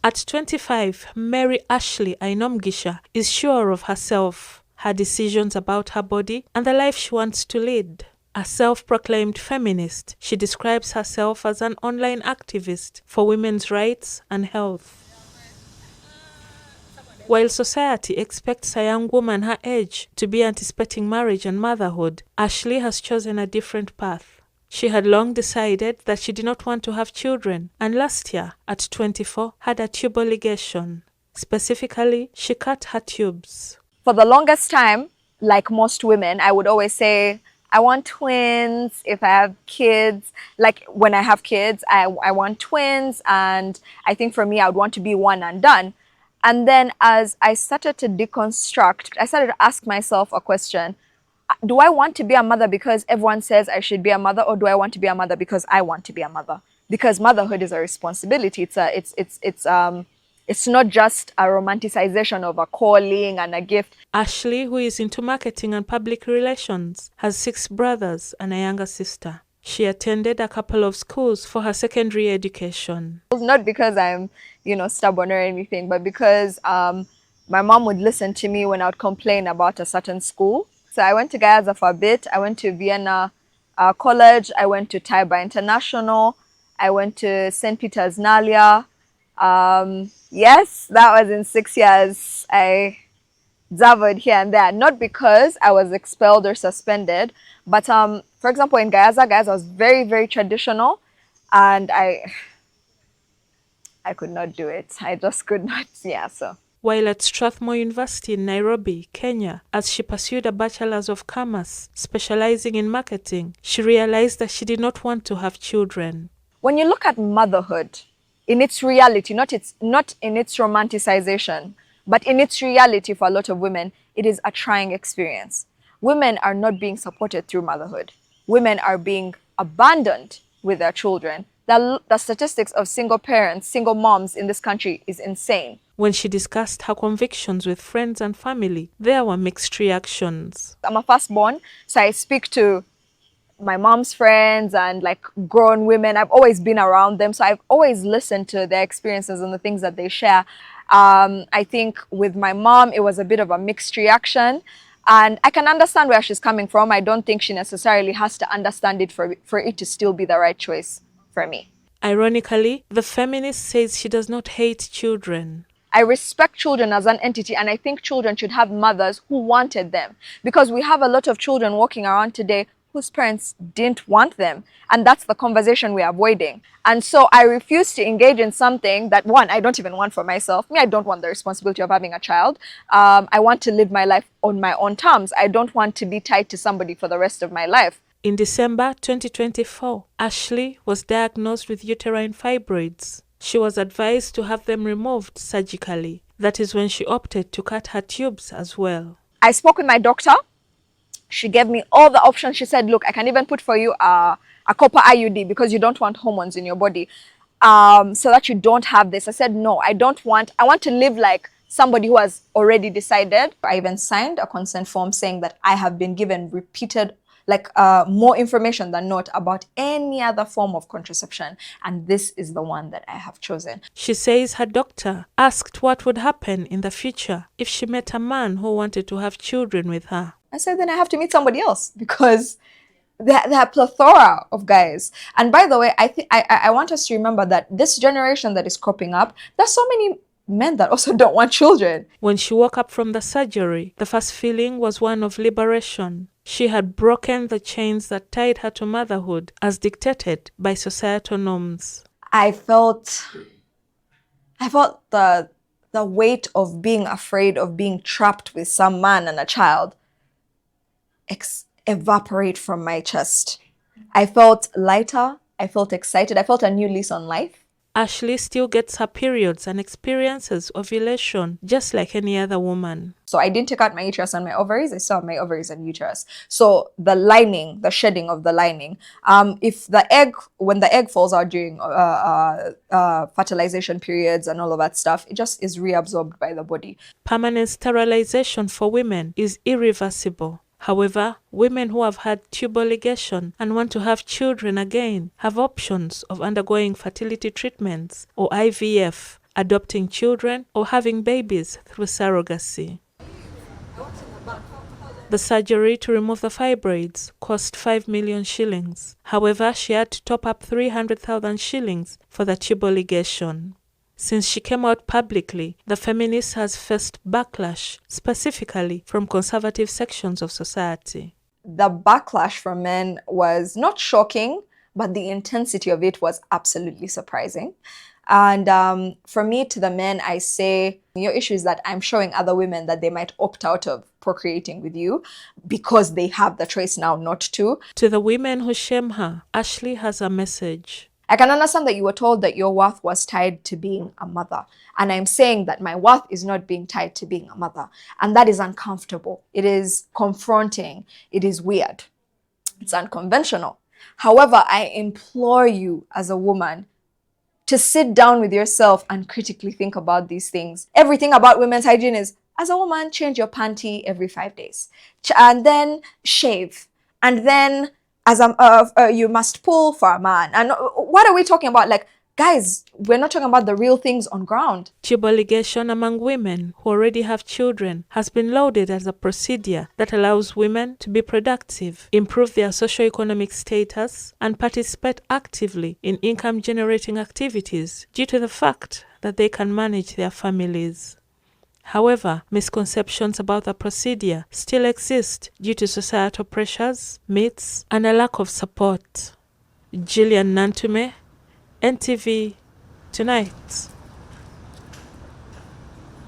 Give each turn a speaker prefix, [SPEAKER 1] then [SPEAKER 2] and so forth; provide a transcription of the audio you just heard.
[SPEAKER 1] At 25, Mary Ashley Ainomugisha is sure of herself, her decisions about her body, and the life she wants to lead. A self-proclaimed feminist, she describes herself as an online activist for women's rights and health. While society expects a young woman her age to be anticipating marriage and motherhood, Ashley has chosen a different path. She had long decided that she did not want to have children, and last year, at 24, had a tubal ligation. Specifically, she cut her tubes.
[SPEAKER 2] For the longest time, like most women, I would always say, I want twins if I have kids. Like when I have kids, I want twins. And I think for me, I would want to be one and done. And then as I started to deconstruct, I started to ask myself a question. Do I want to be a mother because everyone says I should be a mother, or do I want to be a mother because I want to be a mother? Because motherhood is a responsibility. It's not just a romanticization of a calling and a gift.
[SPEAKER 1] Ashley, who is into marketing and public relations, has 6 brothers and a younger sister. She attended a couple of schools for her secondary education.
[SPEAKER 2] Not because I'm, stubborn or anything, but because my mom would listen to me when I would complain about a certain school. So I went to Gaza for a bit. I went to Vienna College. I went to Taiba International. I went to St. Peter's Nalia. Yes, that was in 6 years. I dabbled here and there, not because I was expelled or suspended, but for example, in Gaza was very, very traditional, and I could not do it. I just could not, so.
[SPEAKER 1] While at Strathmore University in Nairobi, Kenya, as she pursued a Bachelor's of Commerce, specializing in marketing, she realized that she did not want to have children.
[SPEAKER 2] When you look at motherhood, in its reality, not in its romanticization, but in its reality for a lot of women, it is a trying experience. Women are not being supported through motherhood. Women are being abandoned with their children. The statistics of single parents, single moms in this country is insane.
[SPEAKER 1] When she discussed her convictions with friends and family, there were mixed reactions.
[SPEAKER 2] I'm a firstborn, so I speak to my mom's friends and like grown women. I've always been around them, so I've always listened to their experiences and the things that they share. I think with my mom, it was a bit of a mixed reaction, and I can understand where she's coming from. I don't think she necessarily has to understand it for it to still be the right choice for me.
[SPEAKER 1] Ironically, the feminist says she does not hate children.
[SPEAKER 2] I respect children as an entity, and I think children should have mothers who wanted them, because we have a lot of children walking around today whose parents didn't want them, and that's the conversation we're avoiding. And so I refuse to engage in something that, one, I don't even want for myself. I don't want the responsibility of having a child. I want to live my life on my own terms. I don't want to be tied to somebody for the rest of my life.
[SPEAKER 1] In December 2024, Ashley was diagnosed with uterine fibroids. She was advised to have them removed surgically. That is when she opted to cut her tubes as well.
[SPEAKER 2] I spoke with my doctor. She gave me all the options. She said, look, I can even put for you a copper IUD because you don't want hormones in your body, so that you don't have this. I said, no, I want to live like somebody who has already decided. I even signed a consent form saying that I have been given repeated, more information than not about any other form of contraception, and this is the one that I have chosen.
[SPEAKER 1] She says her doctor asked what would happen in the future if she met a man who wanted to have children with her.
[SPEAKER 2] I said, then I have to meet somebody else, because there are a plethora of guys. And by the way, I want us to remember that this generation that is cropping up, there's so many men that also don't want children.
[SPEAKER 1] When she woke up from the surgery, the first feeling was one of liberation. She had broken the chains that tied her to motherhood as dictated by societal norms.
[SPEAKER 2] I felt the weight of being afraid of being trapped with some man and a child evaporate from my chest. I felt lighter. I felt excited. I felt a new lease on life.
[SPEAKER 1] Ashley still gets her periods and experiences ovulation just like any other woman.
[SPEAKER 2] So I didn't take out my uterus and my ovaries. I still have my ovaries and uterus. So the lining, the shedding of the lining, when the egg falls out during fertilization periods and all of that stuff, it just is reabsorbed by the body.
[SPEAKER 1] Permanent sterilization for women is irreversible. However, women who have had tubal ligation and want to have children again have options of undergoing fertility treatments or IVF, adopting children, or having babies through surrogacy. The surgery to remove the fibroids cost 5 million shillings. However, she had to top up 300,000 shillings for the tubal ligation. Since she came out publicly, the feminist has faced backlash, specifically from conservative sections of society.
[SPEAKER 2] The backlash from men was not shocking, but the intensity of it was absolutely surprising. And for me, to the men, I say, your issue is that I'm showing other women that they might opt out of procreating with you because they have the choice now not to.
[SPEAKER 1] To the women who shame her, Ashley has a message.
[SPEAKER 2] I can understand that you were told that your worth was tied to being a mother. And I'm saying that my worth is not being tied to being a mother. And that is uncomfortable. It is confronting. It is weird. It's unconventional. However, I implore you as a woman to sit down with yourself and critically think about these things. Everything about women's hygiene is, as a woman, change your panty every 5 days. And then shave. And then as you must pull for a man. And what are we talking about? Like, guys, we're not talking about the real things on ground.
[SPEAKER 1] Tubal ligation among women who already have children has been lauded as a procedure that allows women to be productive, improve their socioeconomic status, and participate actively in income-generating activities due to the fact that they can manage their families. However, misconceptions about the procedure still exist due to societal pressures, myths, and a lack of support. GILLIAN NANTUME, NTV Tonight.